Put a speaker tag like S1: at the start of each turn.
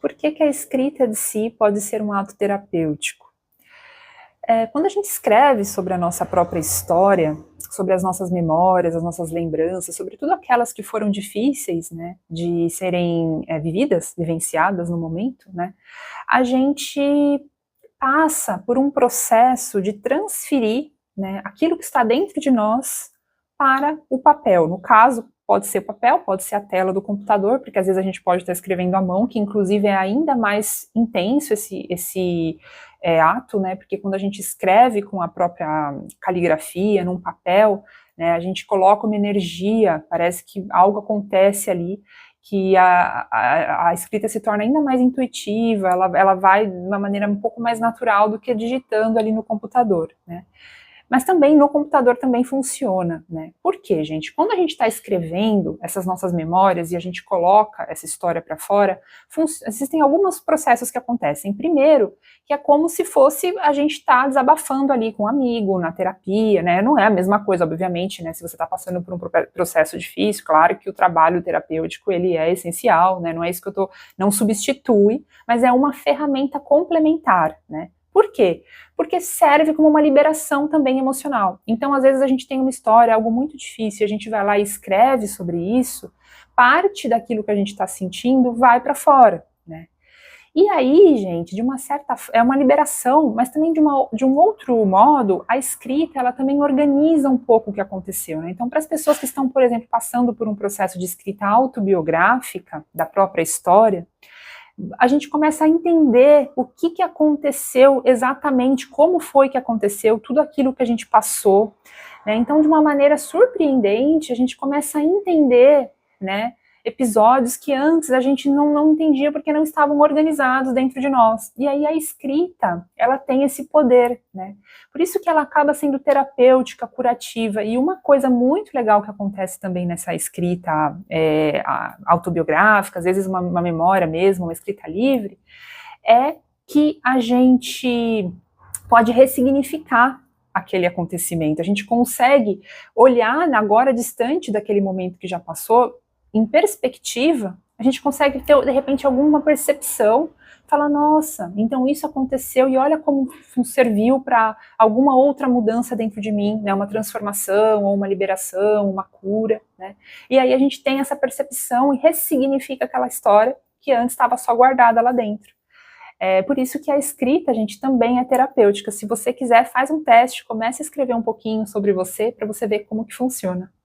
S1: Por que que a escrita de si pode ser um ato terapêutico? Quando a gente escreve sobre a nossa própria história, sobre as nossas memórias, as nossas lembranças, sobretudo aquelas que foram difíceis, né, de serem vividas, vivenciadas no momento, né, a gente passa por um processo de transferir, né, aquilo que está dentro de nós para o papel. No caso, pode ser papel, pode ser a tela do computador, porque às vezes a gente pode estar escrevendo à mão, que inclusive é ainda mais intenso esse ato, né, porque quando a gente escreve com a própria caligrafia, num papel, né, a gente coloca uma energia, parece que algo acontece ali, que a escrita se torna ainda mais intuitiva, ela vai de uma maneira um pouco mais natural do que digitando ali no computador, né. Mas também no computador também funciona, né? Por quê, gente? Quando a gente está escrevendo essas nossas memórias e a gente coloca essa história para fora, existem alguns processos que acontecem. Primeiro, que é como se fosse a gente estar desabafando ali com um amigo, na terapia, né? Não é a mesma coisa, obviamente, né? Se você está passando por um processo difícil, claro que o trabalho terapêutico, ele é essencial, né? Não é isso que eu tô, não substitui, mas é uma ferramenta complementar, né? Por quê? Porque serve como uma liberação também emocional. Então, às vezes a gente tem uma história, algo muito difícil, a gente vai lá e escreve sobre isso, parte daquilo que a gente está sentindo vai para fora, né? E aí, gente, de uma certa, é uma liberação, mas também de um outro modo, a escrita, ela também organiza um pouco o que aconteceu, né? Então, para as pessoas que estão, por exemplo, passando por um processo de escrita autobiográfica da própria história, a gente começa a entender o que que aconteceu exatamente, como foi que aconteceu, tudo aquilo que a gente passou, né? Então, de uma maneira surpreendente, a gente começa a entender, né, episódios que antes a gente não entendia porque não estavam organizados dentro de nós. E aí a escrita, ela tem esse poder, né? Por isso que ela acaba sendo terapêutica, curativa. E uma coisa muito legal que acontece também nessa escrita autobiográfica, às vezes uma memória mesmo, uma escrita livre, é que a gente pode ressignificar aquele acontecimento. A gente consegue olhar agora distante daquele momento que já passou, em perspectiva, a gente consegue ter, de repente, alguma percepção, falar, nossa, então isso aconteceu e olha como serviu para alguma outra mudança dentro de mim, né, uma transformação, ou uma liberação, uma cura, né, e aí a gente tem essa percepção e ressignifica aquela história que antes estava só guardada lá dentro. É por isso que a escrita, gente, também é terapêutica. Se você quiser, faz um teste, comece a escrever um pouquinho sobre você, para você ver como que funciona.